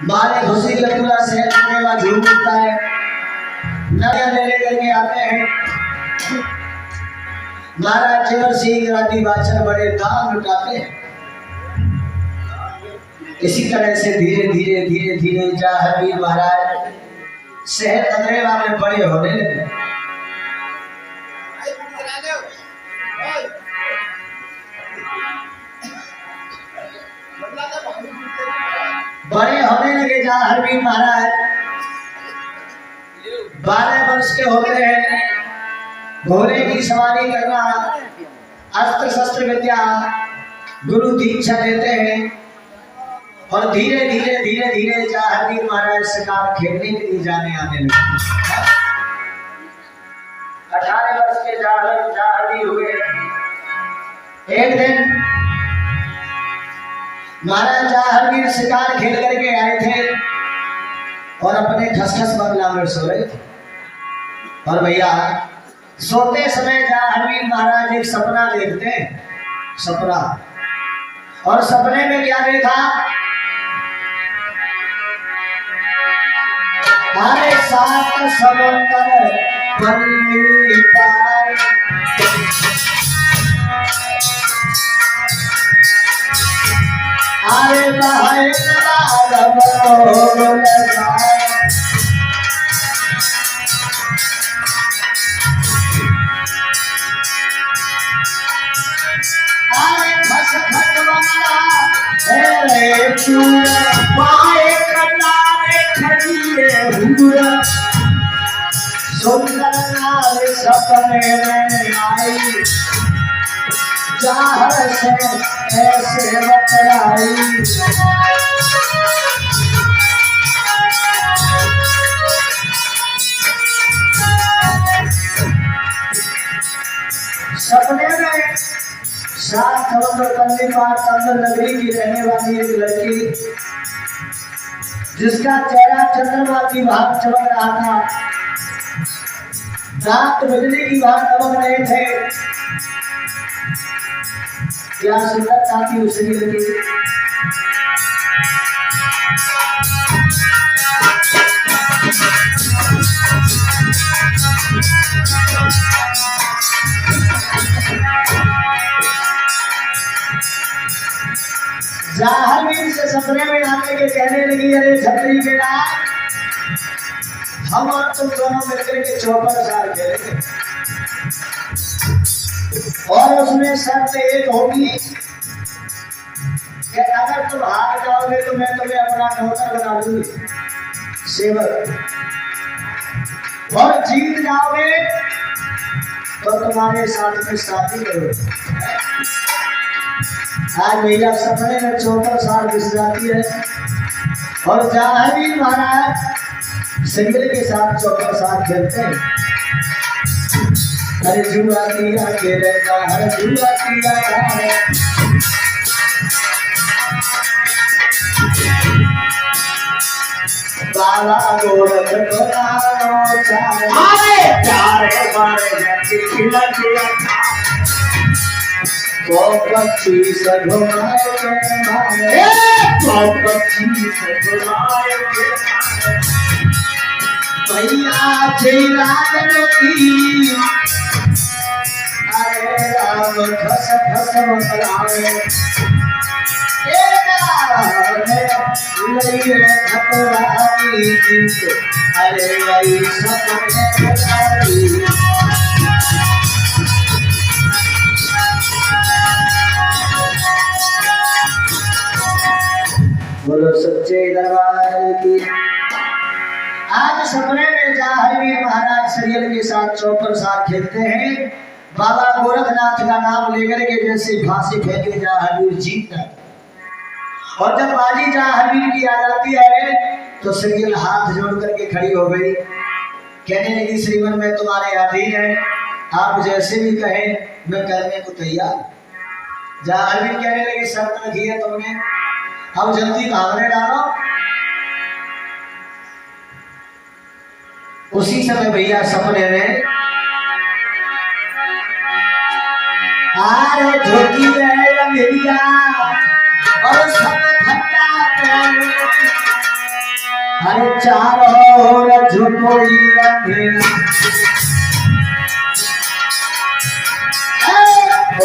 मारे खुशी के पूरा शहर में झूम उठता है। नया ले करके आते हैं। महाराज चेवर सिंह राठी बादशाह बड़े दाम लुटाते हैं। इसी तरह से धीरे धीरे धीरे धीरे जहांगीर महाराज शहर अंग्रेवा में बड़े होने लगे। बड़े होने लगे जहांगीर महाराज 12 वर्ष के होते हैं। घोड़े की सवारी करना, अस्त्र शस्त्र विद्या, गुरु दीक्षा देते हैं और धीरे धीरे धीरे धीरे जहांगीर महाराज शिकार खेलने के लिए जाने आने लगे। 18 वर्ष के जहांगीर हुए। एक दिन महाराज जहांगीर शिकार खेल करके आए थे और अपने खसखस बंगला में सो रहे थे। और भैया सोते समय जहांगीर महाराज एक सपना देखते हैं। सपना, और सपने में क्या देखा? अरे 7 समुंदर पल्ली पार, अरे बहाए सुंदर नार सपने में आई, चाहत से ऐसे बतलाई। सपने में 7 समुद्र तल्ली पार तंदर नगरी की रहने वाली एक लड़की, जिसका चेहरा चंद्रमा की भांति चमक रहा था, दांत बिजली की भांति चमक रहे थे। क्या सुंदरता थी उसकी लड़की। जहांगीर से सपने में आने के कहने लगी, अरे छतरी के राज, हम और तुम दोनों मिलकर के चौपर साल खेलेंगे और उसमें शर्त एक होगी कि अगर तुम हार जाओगे तो मैं तुम्हें अपना नौकर बना दूंगी, सेवक, और जीत जाओगे तो तुम्हारे साथ में शादी करोगे। आज भैया सपने में 74 साल घुस जाती है और जहांगीर महाराज सिंगल के साथ 74 साल खेलते हैं। अरे जुआ किया के रहता है, जुआ किया है, बाला गोरख बनानो चाहे, अरे प्यारे बारे जैसी खिला किया, तो 25 घुमाए के मारे, तो 25 घुमाए के मारे, भैया जयराज की, अरे राम खस खस मलावे, लइए खतरानी जीत, अरे आई सपने बताई। बोलो सच्चे दरबार की। आज सपने में जहांगीर महाराज सरियल के साथ 74 साल खेलते हैं। बाबा गोरखनाथ का नाम लेकर के जैसे फांसी फेंके जहांगीर जीतता, और जब बाजी जहांगीर की आ जाती है तो सरियल हाथ जोड़ करके खड़ी हो गई, कहने लगी, श्रीमन मैं तुम्हारे अधीन है, आप जैसे भी कहें मैं करने को तैयार। जहांगीर कहने लगी, शर्त रखी है तुमने, अब जल्दी भागने डालो। उसी समय भैया सपने में आरे धोती है अंधेरिया और सब ठंडा हरे चारों ओर झुकोई अंधेरा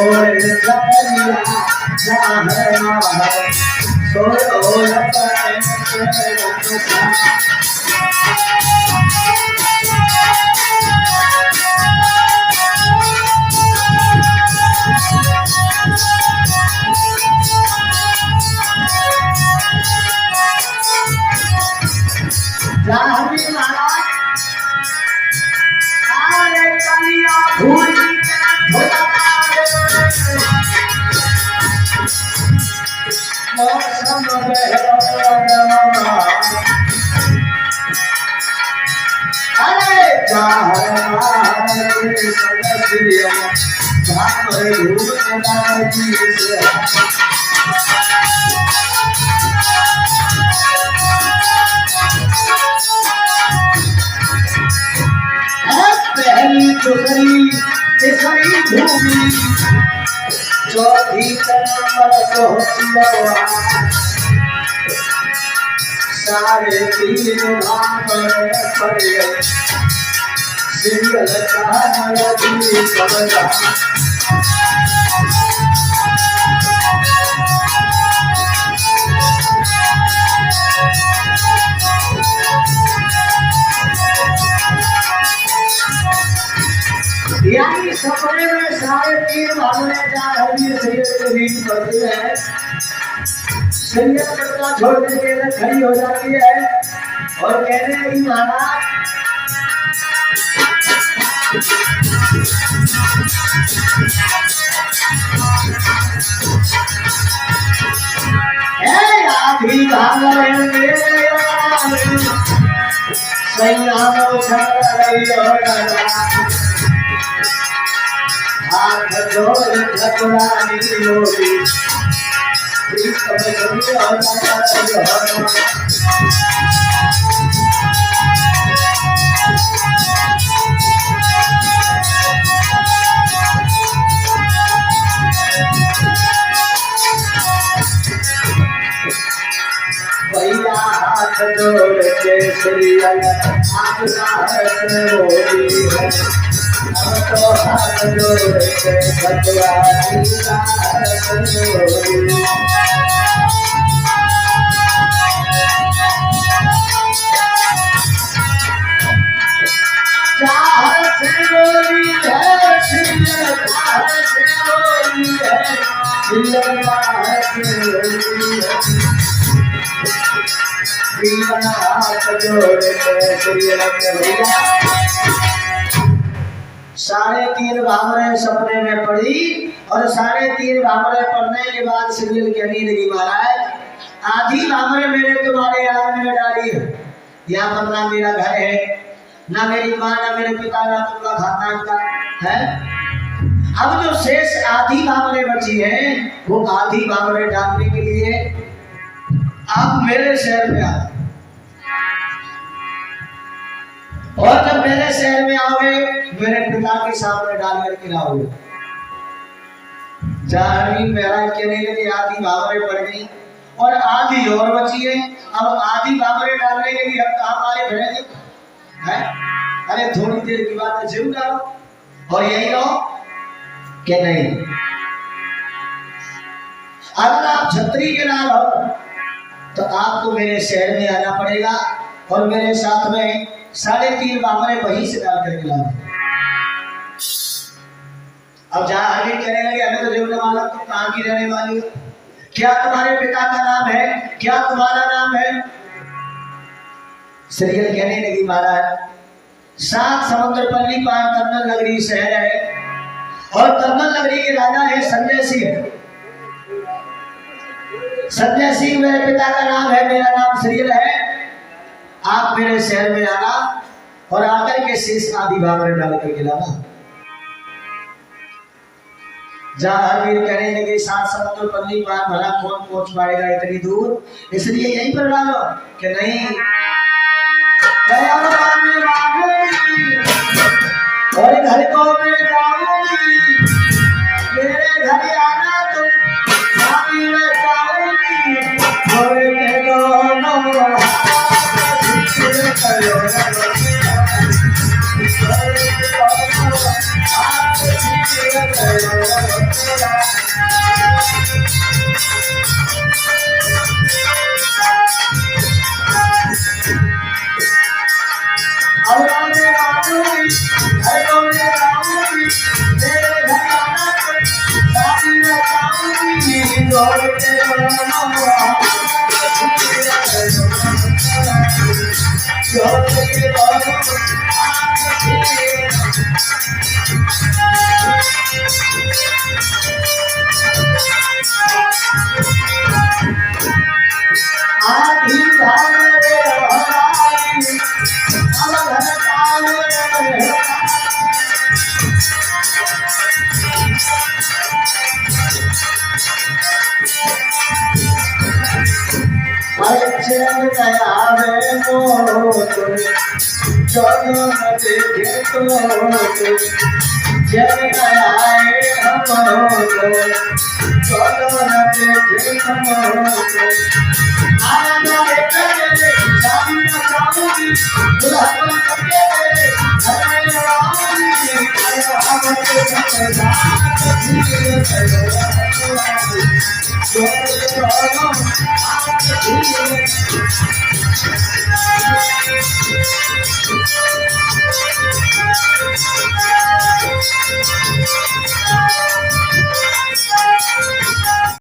और सपनिया जहाँ पहली टुकड़ी तीसरी भूमि चौथी कमल सोचिया सारे तीन भाग पड़ गए सीरियल का नदी समझा यानी सपने में सारे तीन भागने जा रही शरीर के बीच पड़ती है शरीर करता छोड़ने के लिए खड़ी हो जाती है और कहने लगी महाराज आधी भागने मेरे हाथ जोड़ ठकुरानी लोरी भैया हाथ जोड़ के श्रीअल होली है अब तो हाथ जोड़ के भगवानी होली चाहत से बोली है श्रीअल चाहत से बोली है श्रीअल चाहत से बोली है साढ़े तीन भावरें सपने में पड़ी और साढ़े तीन भावरें पढ़ने के बाद सीरियल कहने लगी महाराज आधी भावरें मैंने तुम्हारे याद में डाली है यहाँ पर ना मेरा घर है ना मेरी माँ ना मेरे पिता ना तुमका खानदान का है अब जो शेष आधी भावरें बची है वो आधी भावरें डालने के लिए आप मेरे शहर में आओ और जब मेरे शहर में आओगे मेरे पिता के सामने डाल कर खिलाओगे जानी मेरा कहने लगे आधी भावरें पड़ गई और आधी और बची है अब आधी भावरें डालने के लिए अब कहाँ वाले भरेंगे हैं अरे थोड़ी देर की बात है जीव डालो और यही रहो क्या नहीं अगर आप छतरी के लाल हो तो आपको मेरे शहर में आना पड़ेगा और मेरे साथ में साढ़े तीन भावरें वहीं से डाल करके लाना अब जहाँ आगे कहने लगे हमें तो जीवन मालूम तुम कहाँ की रहने वाली हो क्या तुम्हारे पिता का नाम है क्या तुम्हारा नाम है सीरियल कहने लगी महाराज 7 समुद्र पल्ली पार तन्नल नगरी शहर है और तन्नल नगरी के राजा है संजय सिंह संजय सिंह मेरे पिता का नाम है मेरा नाम सीरियल है आप मेरे शहर में आना और आकर के शेष आधी भावरें डाल कर खिलाना जहाँ हरवीर कहने लगे 7 समुद्र पल्ली पार भला कौन पहुंच पाएगा इतनी दूर इसलिए यहीं पर डालो कि नहीं और घर को मैं जाऊंगी मेरे घर आना तुम में जाऊंगी और आधी धान रे हराई अब घर काल रे चैन नया वे मोट चलो न देखे तो चैन नया हम चलो न देखे आया मेरे मेरे शादी न चाहूंगी दुल्हन करके मेरे घर में आऊंगी आया हम के संग